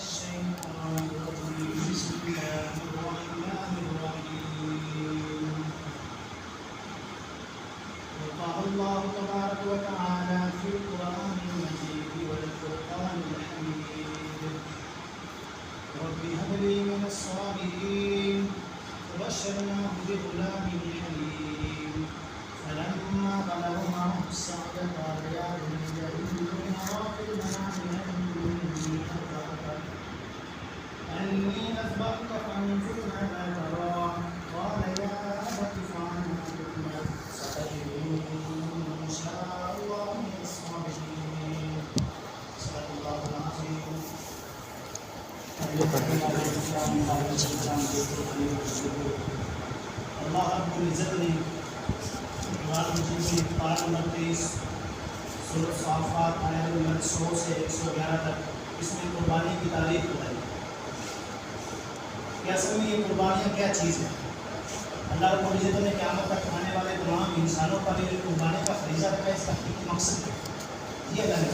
الشيطان الرجيم بسم الله الرحمن الرحيم وقال الله تبارك وتعالى في القرآن المجيد والفرقان الحميد رب هب لي من الصالحين وبشرناه بغلام حليم فلما بلغ معه السعي قال يا بني إني أرى في المنام أني أذبحك فانظر ماذا ترى قال يا أبت افعل ما تؤمر ستجدني إن شاء الله من الصابرين صدق الله العظيم. اللہ رب العزت نے قرآن مجید کی پارہ نمبر 23 سورۃ صافات آیت نمبر 100 سے 111 تک اس میں قربانی کی تعریف بتائی کہ اصل میں یہ قربانیاں کیا چیز ہے. اللہ رب العزت نے قیامت تک آنے والے تمام انسانوں پر یہ قربانی کا فریضہ رکھا ہے. اس کا حقیقی مقصد یہ ہے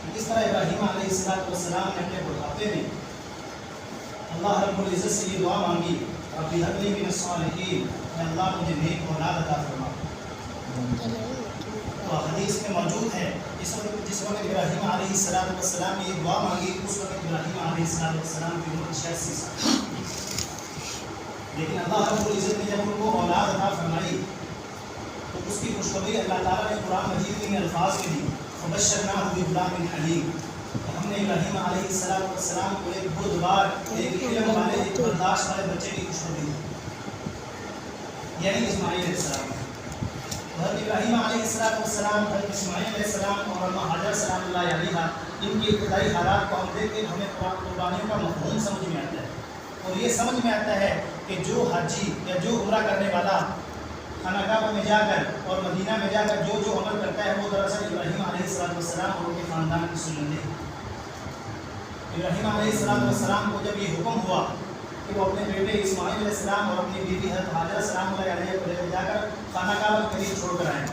کہ کس طرح ابراہیم علیہ السلام نے اپنے بڑھاپے میں اللہ رب العزت سے یہ دعا مانگی رب هب لي من الصالحین کہ اللہ مجھے نیک اولاد عطا فرما. تو حدیث میں موجود ہے جس وقت ابراہیم علیہ السلام نے یہ دعا مانگی اس وقت ابراہیم علیہ السلام کی عمر 86 سال. لیکن اللہ رب العزت نے جب ان کو اولاد عطا فرمائی تو اس کی خوشخبری اللہ تعالیٰ نے قرآن مجید میں الفاظ میں دی فبشرناہ بغلام حلیم. ہم نے ابراہیم علیہ السلام کو ایک بردبار ایک علم والے ایک برداشت والے بچے کی خوشخبری دی یعنی اسماعیل علیہ السلام. حضرت ابراہیم علیہ السلام حضرت اسماعیل علیہ السلام اور اماں حاجرہ سلام اللہ علیہا ان کی ابتدائی حالات کو ہم دیکھ کے ہمیں قربانیوں کا مفہوم سمجھ میں آتا ہے. اور یہ سمجھ میں آتا ہے کہ جو حاجی یا جو عمرہ کرنے والا خانہ کعبہ میں جا کر اور مدینہ میں جا کر جو عمل کرتا ہے وہ دراصل ابراہیم علیہ السلام اور ان کے خاندان کی سنت ہے. ابراہیم علیہ السلام کو جب یہ حکم ہوا کہ وہ اپنے بیٹے اسماعیل علیہ السلام اور اپنی بیوی حضرت حاجرہ سلام اللہ علیہ کو لے جا کر خانہ کعبہ کے قریب چھوڑ کر آئے.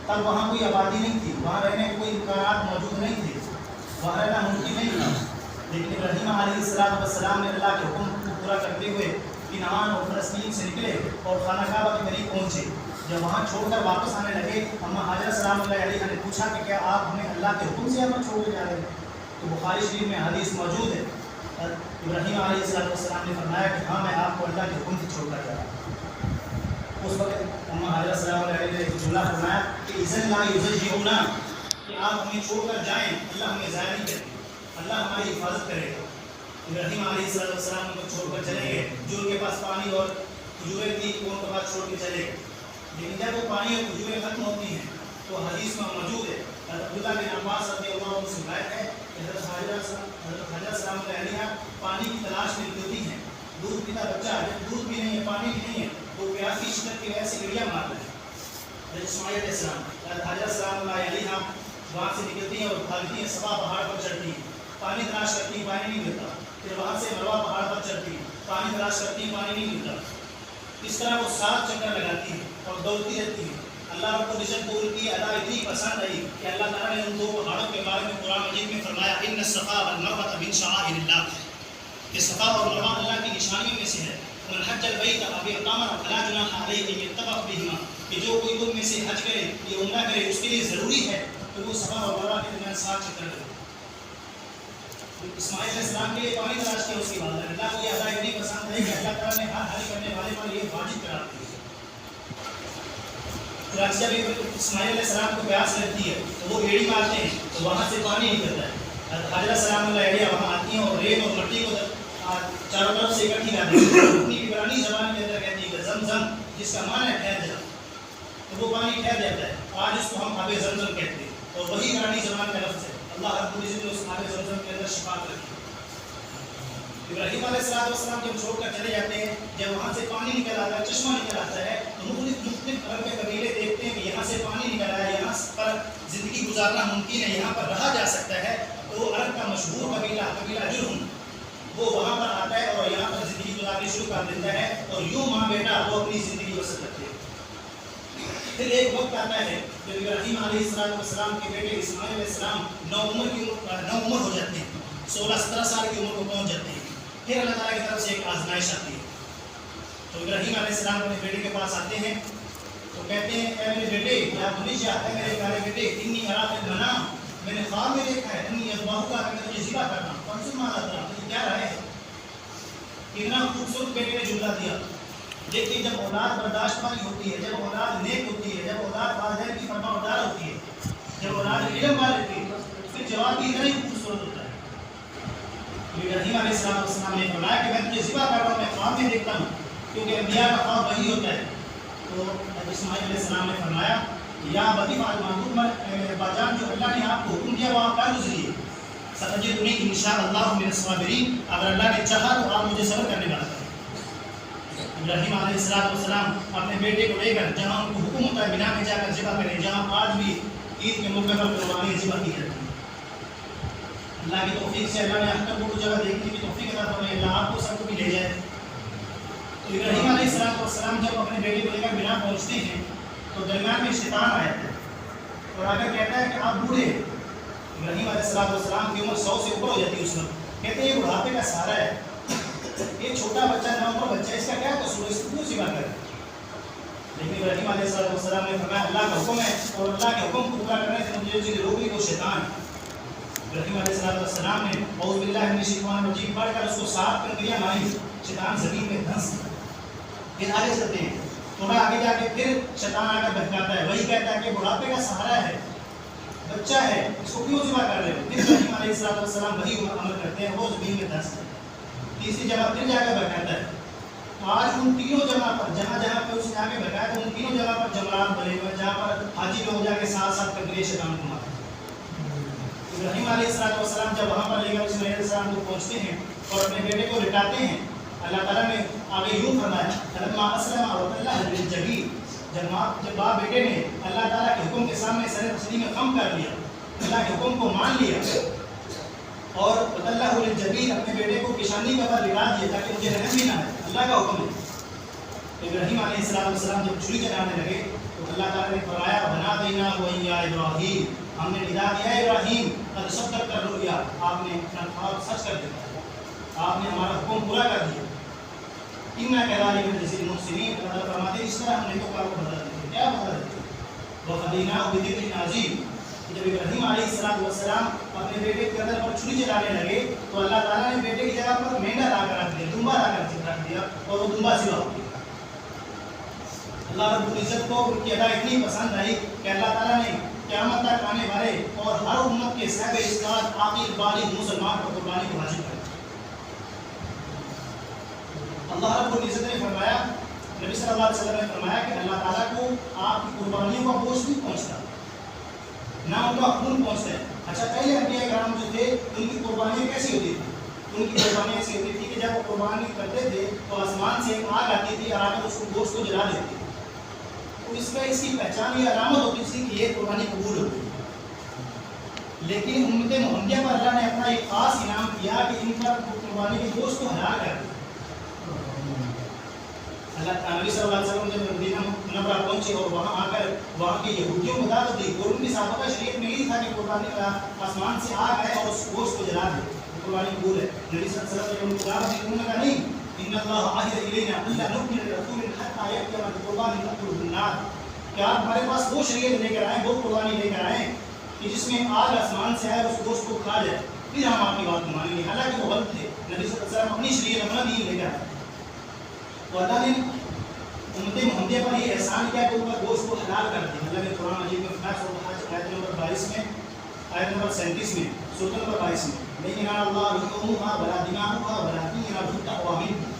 تب وہاں کوئی آبادی نہیں تھی, وہاں رہنے کے کوئی امکانات موجود نہیں تھے, وہاں رہنا ممکن نہیں تھا. لیکن ابراہیم علیہ السلام نے اللہ کے حکم کو پورا کرتے ہوئے کنعان اور فلسطین سے نکلے اور خانہ کعبہ کے قریب پہنچے. جب وہاں چھوڑ کر واپس آنے لگے اماں حاجرہ سلام اللہ علیہ نے پوچھا کہ کیا آپ ہمیں اللہ کے حکم سے یہاں چھوڑ کے جا رہے ہیں؟ تو بخاری شریف میں حدیث موجود ہے ابراہیم علیہ السلام نے فرمایا کہ ہاں میں آپ کو اللہ کے حکم سے چھوڑ کر جا رہا ہوں. اس وقت اماں حاجرہ سلام اللہ علیہ نے ایک جملہ فرمایا کہ اذن لا یضیعونا کہ آپ ہمیں چھوڑ کر جائیں اللہ ہمیں ضائع نہیں کرے, اللہ ہماری حفاظت کرے گا. ابراہیم علیہ السلام کو چھوڑ کر چلے گئے. جو ان کے پاس پانی اور کھجوریں تھی وہ ان کے پاس چھوڑ کے چلے گئے. لیکن جب وہ پانی اور کھجوریں ختم ہوتی ہیں تو حدیث میں موجود ہے عبداللہ بن عباس رضی اللہ عنہ سے روایت ہے کہ حضرت حاجرہ سلام علیہ پانی کی تلاش میں نکلتی ہیں. دودھ پیتا بچہ جب دودھ بھی نہیں ہے پانی بھی نہیں ہے تو پیاس کی شدت کی وجہ سے گڑیا مارتا ہے. حضرت اسماعیل علیہ السلام حضرت حاجرہ سلام علیہ وہاں سے نکلتی ہیں اور بھاگتی ہیں صفا پہاڑ پر چڑھتی ہیں, پانی تلاش کرتی ہیں پانی نہیں ملتا. پھر وہاں سے مروہ پہاڑ پر چڑھتی ہیں, پانی تلاش کرتی ہیں پانی نہیں ملتا. اس طرح وہ 7 چکر لگاتی ہیں اور دوڑتی رہتی ہیں. اللہ رب العزت کو ان کی ادا اتنی پسند آئی کہ اللہ تعالیٰ نے ان 2 پہاڑوں کے بارے میں قرآن مجید میں فرمایا ان الصفا والمروہ من شعائر اللہ کہ صفا اور مروہ اللہ کی نشانیوں میں سے ہے. من حج البیت او اعتمر فلا جناح علیہ ان یطوف بہما کہ جو کوئی تم میں سے حج کرے یا عمرہ کرے اس کے لیے ضروری ہے کہ وہ صفا اور مروہ کے درمیان 7 چکر لگائے. اسماعیل علیہ السلام کے لیے پانی تلاش کیا اس کی بات ہے. اللہ کو یہ ادا اتنی پسند ہے کہ اللہ تعالیٰ نے ہر حج کرنے والے پر یہ واجب قرار دیا. جب اسماعیل علیہ السلام کو پیاس لگتی ہے تو وہ ایڑی مارتے ہیں تو وہاں سے پانی نکلتا ہے. حاجرہ سلام اللہ علیہ وہاں آتی ہیں اور ریت اور مٹی کو چاروں طرف سے اکٹھی کرتی ہیں. اپنی عبرانی زبان کے اندر کہتی ہے کہ زمزم جس کا معنی ہے ٹھہر جانا, تو وہ پانی ٹھہر جاتا ہے. آج اس کو ہم آب زمزم کہتے ہیں اور وہی عبرانی زبان کا لفظ ہے. اللہ رب العزت نے اس آب زمزم کے اندر شفاعت رکھی. ابراہیم علیہ السلام جب چھوڑ کر چلے جاتے ہیں, جب وہاں سے پانی نکل آتا ہے, چشمہ نکل آتا ہے تو مختلف عرب کے قبیلے دیکھتے ہیں کہ یہاں سے پانی نکل آیا, یہاں پر زندگی گزارنا ممکن ہے, یہاں پر رہا جا سکتا ہے. تو عرب کا مشہور قبیلہ جرہم وہ وہاں پر آتا ہے اور یہاں پر زندگی گزارنی شروع کر دیتا ہے اور یوں ماں بیٹا وہ اپنی زندگی بسر کرتے ہیں. پھر ایک وقت آتا ہے جب ابراہیم علیہ السلام کے بیٹے اسماعیل علیہ السلام نو عمر ہو جاتے ہیں 16-17 سال کی عمر کو پہنچ جاتے ہیں. پھر اللہ تعالیٰ کی طرف سے ایک آزمائش آتی ہے. تو ابراہیم علیہ السلام اپنے بیٹے کے پاس آتے ہیں تو کہتے ہیں اے میرے بیٹے یا بنیجا اے میرے پیارے بیٹے انی ارا فی المنام میں نے خواب میں دیکھا ہے انی اذبحک کا میں تجھے ذبح کرنا ہوں. فانظر ماذا ترى تجھے کیا رائے ہے. کتنا خوبصورت بیٹے نے جملہ دیا. دیکھیے جب اولاد برداشت والی ہوتی ہے, جب اولاد نیک ہوتی ہے, جب اولاد والدین کی فرمانبردار ہوتی ہے, جب اولاد علم والی ہوتی ہے, پھر جواب بھی اتنا ہی خوبصورت ہوتا ہے. ابراہیم علیہ السلام نے فرمایا کہ میں تجھے ذبح کر رہا ہوں, میں خواب میں دیکھتا ہوں, کیونکہ انبیاء کا خواب وہی ہوتا ہے. تو اسماعیل علیہ السلام نے فرمایا یا بطی فعل معلوم میرے ابا جان جو اللہ نے آپ کو حکم دیا وہ آپ کا گزریے. ستجدنی انشاءاللہ من الصابرین, اگر اللہ نے چاہا تو آپ مجھے صبر کرنے والا ہے. ابراہیم علیہ السلام اپنے بیٹے کو لے کر جہاں ان کو حکم ہوتا ہے بنا میں جا کر ذبح کریں, جہاں آج بھی عید کے موقع پر قربانی ذبح کی جاتی ہے. اللہ کی توفیق سے اللہ نے اختر کو جگہ دیکھنے کی توفیق عطا فرمائی, اللہ آپ کو سب کو بھی لے جائے. تو ابراہیم علیہ السلام جب اپنے بیٹے کو لے کر بنا پہنچتے ہیں تو درمیان میں شیطان آیا تھا اور آ کر کہتا ہے کہ آپ بوڑھے. ابراہیم علیہ السلام کی عمر 100 سے اوپر ہو جاتی ہے اس وقت. کہتے ہیں یہ بڑھاپے کا سہارا ہے, یہ چھوٹا بچہ نوعمر بچہ اس کا کیا قصور ہے, اس کو کیوں ذبح کرے. لیکن ابراہیم علیہ السلام نے فرمایا اللہ کا حکم ہے اور اللہ کے حکم کو پورا کرنے سے مجھے جو روک لی وہ شیطان ہے. ابراہیم علیہ السلام نے اعوذ باللہ من الشیطان الرجیم پڑھ کر اس کو صاف کر دیا, ماری شیطان زمین میں دھنس. پھر آگے چلتے ہیں, تھوڑا آگے جا کے پھر شیطان آ کر بہکاتا ہے, وہی کہتا ہے کہ بڑھاپے کا سہارا ہے, بچہ ہے, اس کو کیوں ذبح کر رہے ہو. پھر ابراہیم علیہ السلام وہی عمل کرتے ہیں, وہ زمین میں دھنس. تیسری جگہ پھر جا کر بہکاتا ہے. آج ان تینوں جگہ پر جہاں جہاں پہ اس نے آگے بہکایا تو ان تینوں جگہ پر جمرات بنے ہوئے, جہاں پر حاجی لوگ جا کے ساتھ ساتھ کر شیطان کو مارتے. ابراہیم علیہ السلام جب وہاں پر لے کر اسماعیل علیہ السلام کو پہنچتے ہیں اور اپنے بیٹے کو لٹاتے ہیں, اللہ تعالیٰ نے آگے یوں فرمایا فلما اسلم وتلہ للجبین, جب باپ بیٹے نے اللہ تعالیٰ کے حکم کے سامنے سر تسلیم میں خم کر لیا, اللہ کے حکم کو مان لیا اور وتلہ للجبین اپنے بیٹے کو پیشانی کے اوپر لٹا دیا تاکہ مجھے رحم بھی نہ ہے, اللہ کا حکم ہے. ابراہیم علیہ السلام جب چھری چلانے لگے تو اللہ تعالیٰ نے فرمایا بنادیناہ ویا ابراہیم, ہم نے ندا دیا ابراہیم قد صدقت الرؤیا, آپ نے اپنا خواب سچ کر دیا, آپ نے ہمارا حکم پورا کر دیا. انا کذالک نجزی المحسنین, اللہ فرماتے ہیں اس طرح ہم نیکوکار کو بدلہ دیتے ہیں. کیا بدلہ دیتے ہیں؟ وفدیناہ بذبح عظیم. جب ابراہیم علیہ السلام اپنے بیٹے کے گردن پر چھری چلانے لگے تو اللہ تعالیٰ نے بیٹے کی جگہ پر مینڈا لا کر رکھ دیا, دمبا لا کر رکھ دیا اور وہ دمبا ذبح ہو گیا. اللہ رب العزت کو ان کی ادا اتنی پسند آئی کہ اللہ تعالیٰ نے قیامت تک آنے والے اور ہر امت کے صاحب اسقاط عاقل بالغ مسلمان کو قربانی کو حاصل کر. اللہ رب العزت نے فرمایا, نبی صلی اللہ علیہ وسلم نے فرمایا کہ اللہ تعالیٰ کو آپ کی قربانیوں کا گوشت نہیں پہنچتا, نہ ان کا خون پہنچتا ہے. اچھا پہلے انبیاء کرام جو تھے ان کی قربانیاں کیسی ہوتی تھیں؟ ان کی قربانیاں ایسی ہوتی تھی کہ جب وہ قربانی کرتے تھے تو آسمان سے ایک آگ آتی تھی اور آ کر اس کو گوشت کو جلا دیتی تھی. تو اس میں اس کی پہچان یہ علامت ہوتی تھی کہ یہ قربانی قبول ہوتی ہے. لیکن امت محمدیہ پر اللہ نے اپنا ایک خاص انعام کیا کہ ان پر قربانی کے گوشت کو حلال کر دیا. اللہ نبی صلی اللہ علیہ وسلم جب مدینہ منورہ پہنچے اور وہاں آ کر وہاں کے یہودیوں کو دعوت دی, اور ان کی سابقہ شریعت میں یہی تھا کہ قربانی کا آسمان سے آگ آئے اور اس گوشت کو جلا دے, قربانی قبول ہے. نبی صلی اللہ علیہ وسلم نے ان کو دعوت دی, انہوں نے کہا نہیں, ان اللہ عہد الینا الا نؤمن برسول حتى یأتی بقربان نأکلہ النار, کہ آپ ہمارے پاس وہ شریعت لے کر آئیں, وہ قربانی لے کر آئیں کہ جس میں آگ آسمان سے آئے اور اس گوشت کو کھا جائے, پھر ہم آپ کی بات کو مانیں گے. حالانکہ وہ غلط تھے. نبی صلی اللہ علیہ وسلم اپنی شریعت اپنا دین لے کر آئے. تو اللہ نے امت محمدیہ پر یہ احسان کیا کہ ان کا گوشت کو حلال کر دیا. اللہ نے قرآن مجید میں فرمایا سورۃ الحج آیت نمبر 22 میں, آیت نمبر 37 میں, سورۃ نمبر 22 میں, لیکن اللہ لحومها ولا دماؤها ولكن ينالهم التقوى منكم,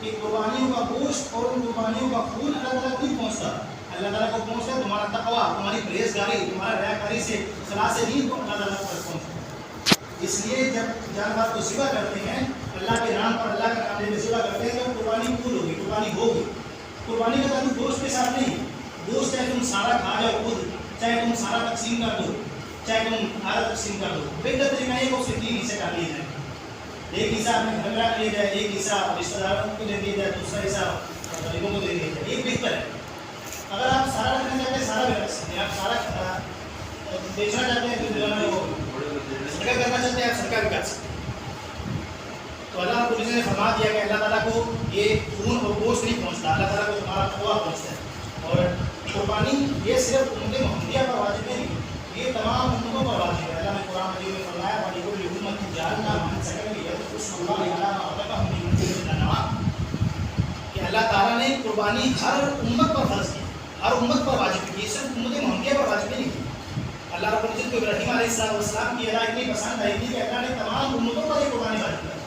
کہ قربانیوں کا گوشت اور ان قربانیوں کا خون اللہ تعالیٰ کو نہیں پہنچتا, اللہ تعالیٰ کو پہنچتا ہے تمہارا تقویٰ, تمہاری پرہیزگاری, تمہارا ریاکاری سے خلاص دین کو اللہ تعالیٰ پر پہنچتا. اس لیے جب جانور کو ذبح کرتے ہیں اللہ کے نام پر, اللہ کا نام لے کے ذبح کرتے ہیں تو قربانی قبول ہوگی, قربانی ہوگی. قربانی کا تعلق گوشت کے ساتھ نہیں. گوشت چاہے تم سارا کھا جاؤ خود, چاہے تم سارا تقسیم کر دو, چاہے تم آدھا تقسیم کر دو, بہتر طریقہ یہ اسے 3 حصے کر لیے جائیں. ایک حصہ اپنے گھر میں رکھ لیا جائے, ایک حصہ رشتہ داروں کو دے دیا جائے, دوسرا حصہ غریبوں کو دے دیا جائے, یہ بہتر ہے. اگر آپ سارا رکھنا چاہتے ہیں سارا بھی رکھ سکتے ہیں, آپ سارا بیچنا چاہتے ہیں تو جو ہے وہ صدقہ کرنا چاہتے ہیں آپ صدقہ بھی کر سکتے ہیں. تو اللہ رب العزت نے فرما دیا کہ اللہ تعالیٰ کو یہ خون اور گوشت نہیں پہنچتا، اللہ تعالیٰ کو تمہارا تقویٰ پہنچتا ہے. اور قربانی یہ صرف امت محمدیہ پر واجب نہیں، یہ تمام امتوں پر واجب ہے. اللہ نے قرآن مجید میں فرمایا وَلِكُلِّ أُمَّةٍ جَعَلْنَا مَنسَكًا لِيَذْكُرُوا اسْمَ اللَّهِ عَلَىٰ مَا رَزَقَهُم مِّن بَهِيمَةِ الْأَنْعَامِ، کہ اللہ تعالیٰ نے قربانی ہر امت پر فرض کی، ہر امت پر واجب کی، صرف امت محمدیہ پر واجب نہیں کی. اللہ رب العزت کو ابراہیم علیہ السلام کی ادا اتنی پسند آئی تھی کہ اللہ نے تمام امتوں پر یہ قربانی واجب کر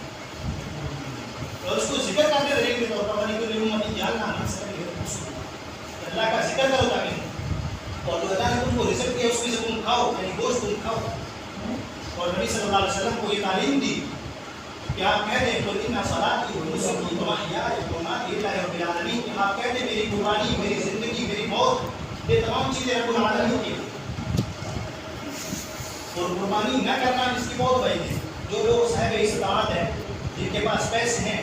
اور اس کو ذکر کرنے دلیل کے طور پر وَلِكُلِّ أُمَّةٍ جَعَلْنَا مَنسَكًا لِيَذْكُرُوا، اللہ کا ذکر کرو تاکہ اور اللہ نے تم کو رزق دیا اس میں سے تم کھاؤ، یعنی گوشت تم کھاؤ. اور نبی صلی اللہ علیہ وسلم کو یہ تعلیم دی کہ آپ کہہ دیں قُلْ إِنَّ صَلَاتِي وَنُسُكِي وَمَحْيَايَ وَمَمَاتِي لِلَّهِ رَبِّ الْعَالَمِينَ، کہ آپ کہہ دیں میری قربانی، میری زندگی، میری موت، یہ تمام چیزیں رب العالمین کی. اور قربانی نہ کرنا اس کی بہت بڑی ہے. جو لوگ صاحب استطاعت ہے، جن کے پاس پیسے ہیں،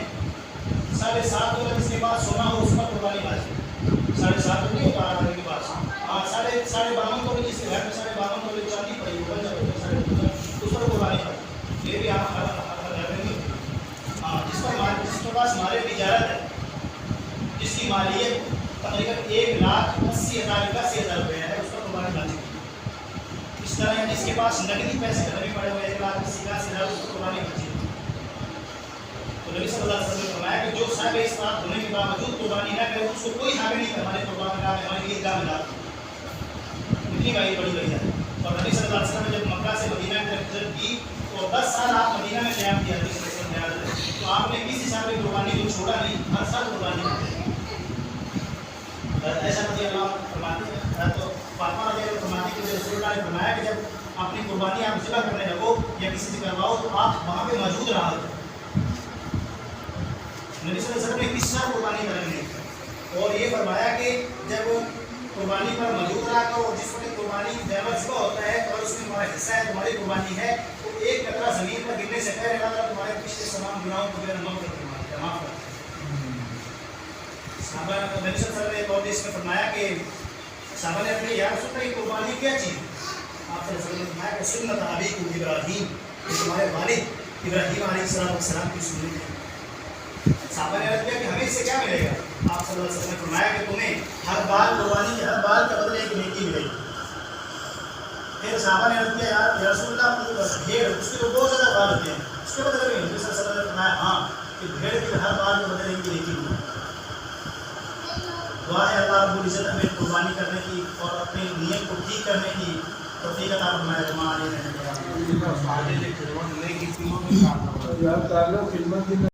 7.5 تولہ جس کے پاس سونا ہو اس پر قربانی واجب ہے. 7.5 نہیں ہوتا آدمی کے پاس، 52 تولے جس کے گھر میں 52 تولے چاندی پڑی ہو اس پر قربانی واجب. یہ بھی آپ ہر گھر میں نہیں ہوتی. ہاں جس کے پاس مال تجارت ہے، جس کی مالیت تقریباً 1,80,000 روپے ہے، اس پر قربانی واجب. اس طرح جس کے پاس نقدی پیسے گھر میں پڑے ہوئے 1,80,000 اس پر قربانی واجب. تو نبی صلی اللہ علیہ وسلم نے فرمایا کہ جو صاحب استطاعت ہونے کے باوجود قربانی نہ کرے اس کو کوئی حق نہیں کہ ہمارے قربانی کا ہمارے لیے جان ملا. اتنی بڑی بڑی ہے. اور نبی صلی اللہ علیہ وسلم نے جب مکہ سے مدینہ کی ہجرت کی تو 10 سال آپ مدینہ میں قیام کیا. تو آپ نے کسی حساب سے قربانی کو چھوڑا نہیں، ہر سال قربانی کرتے ہیں. ایسا رضی اللہ فرماتے ہیں تو فاطمہ رضی اللہ فرماتی کہ رسول اللہ نے فرمایا کہ جب اپنی قربانی آپ ذبح کرنے لگو یا کسی سے کرواؤ تو آپ وہاں پہ موجود رہا کرو. نبی صلی اللہ علیہ وسلم نے کس طرح قربانی کرنے اور یہ فرمایا کہ جب قربانی پر موجود رہا کرو اور جس وقت قربانی جانور ذبح ہوتا ہے اور اس میں تمہارا حصہ ہے، تمہاری قربانی ہے، تو ایک قطرہ زمین پر گرنے سے پہلے اللہ تمہارے پچھلے تمام گناہوں کو معاف کرتے ہیں، معاف کرتے ہیں. صحابہ نبی صلی اللہ علیہ وسلم نے ایک اور حدیث میں فرمایا کہ صحابہ نے اپنے یا رسول اللہ کی قربانی کیا چیز؟ آپ صلی اللہ علیہ وسلم نے فرمایا کہ سنت ابیکم ابراہیم، کہ تمہارے والد ابراہیم علیہ السلام کی سنت ہے. صحابہ نے عرض کیا کہ ہمیں اس سے کیا ملے گا؟ آپ صلی اللہ علیہ وسلم نے فرمایا کہ تمہیں ہر بال قربانی کے ہر بال کے بدلے ایک نیکی ملے گی. پھر صحابہ نے عرض کیا یا رسول اللہ بھیڑ اس کے بہت زیادہ بال ہوتے ہیں، اس کے بدلے میں نبی صلی اللہ علیہ وسلم نے فرمایا ہاں کہ بھیڑ کے ہر بال کے بدلے ایک نیکی ملے گی. دعا ہے اللہ رب العزت ہمیں قربانی کرنے کی اور اپنی نیت کو ٹھیک کرنے کی توفیق عطا فرمائے. ہمارے